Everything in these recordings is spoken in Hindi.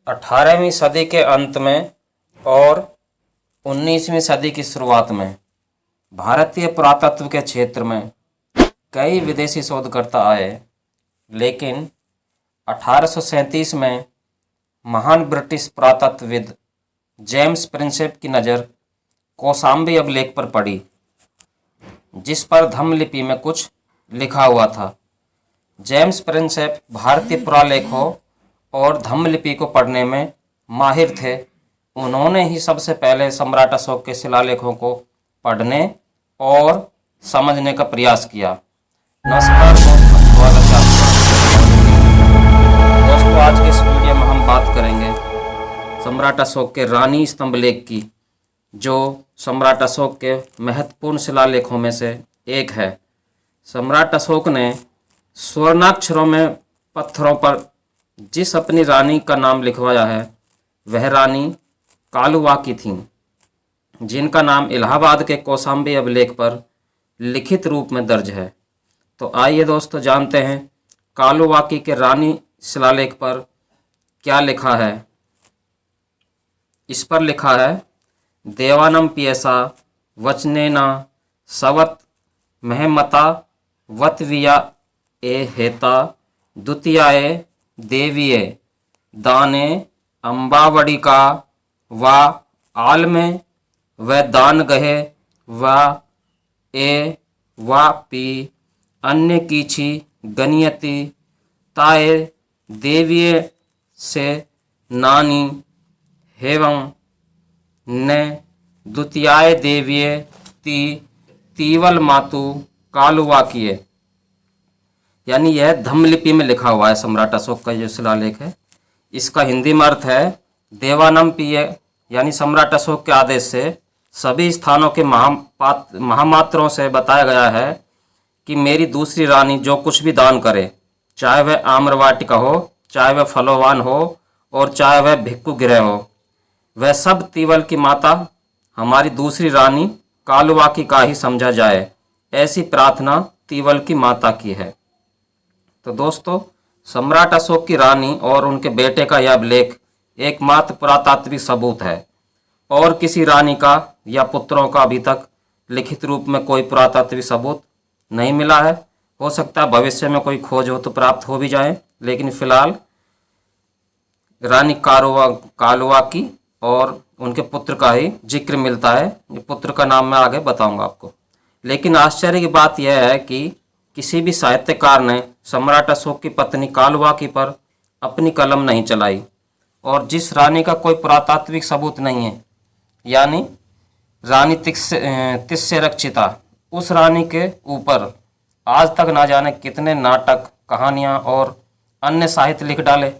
18वीं सदी के अंत में और 19वीं सदी की शुरुआत में भारतीय पुरातत्व के क्षेत्र में कई विदेशी शोधकर्ता आए, लेकिन 1837 में महान ब्रिटिश पुरातत्वविद जेम्स प्रिंसेप की नज़र कौशाम्बी अभिलेख पर पड़ी, जिस पर धम्म लिपि में कुछ लिखा हुआ था। जेम्स प्रिंसेप भारतीय पुरालेखों और धम्म लिपि को पढ़ने में माहिर थे। उन्होंने ही सबसे पहले सम्राट अशोक के शिलालेखों को पढ़ने और समझने का प्रयास किया। नमस्कार दोस्तों, स्वागत है आपका। दोस्तों, आज के इस वीडियो में हम बात करेंगे सम्राट अशोक के रानी स्तंभ लेख की, जो सम्राट अशोक के महत्वपूर्ण शिलालेखों में से एक है। सम्राट अशोक ने स्वर्णाक्षरों में पत्थरों पर जिस अपनी रानी का नाम लिखवाया है, वह रानी कालुवाकी थीं, जिनका नाम इलाहाबाद के कौशाम्बी अभिलेख पर लिखित रूप में दर्ज है। तो आइए दोस्तों, जानते हैं कालुवाकी के रानी शिलालेख पर क्या लिखा है। इस पर लिखा है, देवानम पियसा वचनेना सवत महमता वतविया ए हेता द्वितीयाए देवीये दाने अम्बावड़िका व आलमे व दान गहे व ए व पी अन्य कीछी गनियति ताए देवीये से नानी हेवं ने द्वितीयाय देवीये ती तीवल मातु कालुवाकीय। यानी यह धम्म लिपि में लिखा हुआ है। सम्राट अशोक का जो शिलालेख है, इसका हिंदी में अर्थ है, देवानम पिय यानी सम्राट अशोक के आदेश से सभी स्थानों के महामात्रों से बताया गया है कि मेरी दूसरी रानी जो कुछ भी दान करे, चाहे वह आम्रवाटिका हो, चाहे वह फलोवान हो और चाहे वह भिक्खु गृह हो, वह सब तीवल की माता हमारी दूसरी रानी कालुवाकी का ही समझा जाए। ऐसी प्रार्थना तीवल की माता की है। तो दोस्तों, सम्राट अशोक की रानी और उनके बेटे का यह अभिलेख एकमात्र पुरातात्विक सबूत है, और किसी रानी का या पुत्रों का अभी तक लिखित रूप में कोई पुरातात्विक सबूत नहीं मिला है। हो सकता है भविष्य में कोई खोज हो तो प्राप्त हो भी जाए, लेकिन फिलहाल रानी कालुवाकी और उनके पुत्र का ही जिक्र मिलता है। ये पुत्र का नाम मैं आगे बताऊंगा आपको। लेकिन आश्चर्य की बात यह है कि किसी भी साहित्यकार ने सम्राट अशोक की पत्नी कालुवाकी पर अपनी कलम नहीं चलाई, और जिस रानी का कोई पुरातात्विक सबूत नहीं है, यानी रानी तिस्यरक्षिता, उस रानी के ऊपर आज तक ना जाने कितने नाटक, कहानियाँ और अन्य साहित्य लिख डाले।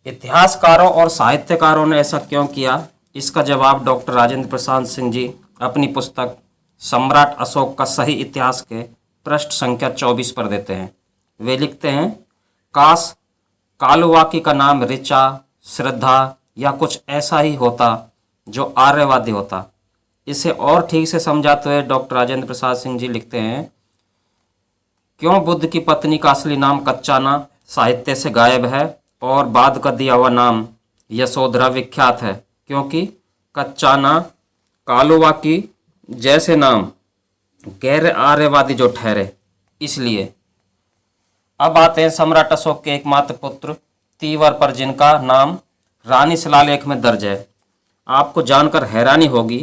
इतिहासकारों और साहित्यकारों ने ऐसा क्यों किया, इसका जवाब डॉक्टर राजेंद्र प्रसाद सिंह जी अपनी पुस्तक सम्राट अशोक का सही इतिहास के पृष्ठ संख्या 24 पर देते हैं। वे लिखते हैं, काश कालुवाकी का नाम ऋचा, श्रद्धा या कुछ ऐसा ही होता जो आर्यवादी होता। इसे और ठीक से समझाते हुए डॉक्टर राजेंद्र प्रसाद सिंह जी लिखते हैं, क्यों बुद्ध की पत्नी का असली नाम कच्चाना साहित्य से गायब है और बाद का दिया हुआ नाम यशोधरा विख्यात है, क्योंकि कच्चाना कालुवाकी जैसे नाम गैर आर्यवादी जो ठहरे, इसलिए। अब आते हैं सम्राट अशोक के एकमात्र पुत्र तीवर पर, जिनका नाम रानी शिलालेख में दर्ज है। आपको जानकर हैरानी होगी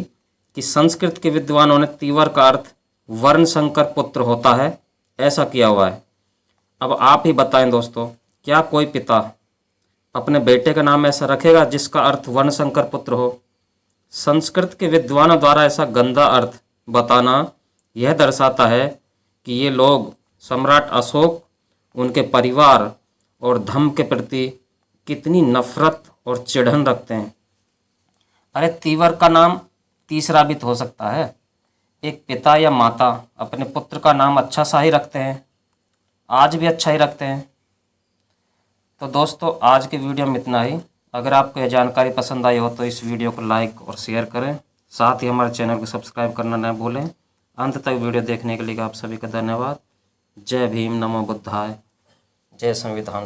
कि संस्कृत के विद्वानों ने तीवर का अर्थ वर्ण संकर पुत्र होता है ऐसा किया हुआ है। अब आप ही बताएं दोस्तों, क्या कोई पिता अपने बेटे का नाम ऐसा रखेगा जिसका अर्थ वर्ण संकर पुत्र हो? संस्कृत के विद्वानों द्वारा ऐसा गंदा अर्थ बताना यह दर्शाता है कि ये लोग सम्राट अशोक, उनके परिवार और धर्म के प्रति कितनी नफरत और चिढ़न रखते हैं। अरे, तीवर का नाम तीसरा भी तो हो सकता है। एक पिता या माता अपने पुत्र का नाम अच्छा सा ही रखते हैं, आज भी अच्छा ही रखते हैं। तो दोस्तों, आज के वीडियो में इतना ही। अगर आपको यह जानकारी पसंद आई हो तो इस वीडियो को लाइक और शेयर करें, साथ ही हमारे चैनल को सब्सक्राइब करना न भूलें। अंत तक वीडियो देखने के लिए आप सभी का धन्यवाद। जय भीम, नमो बुद्धाय, जय संविधान।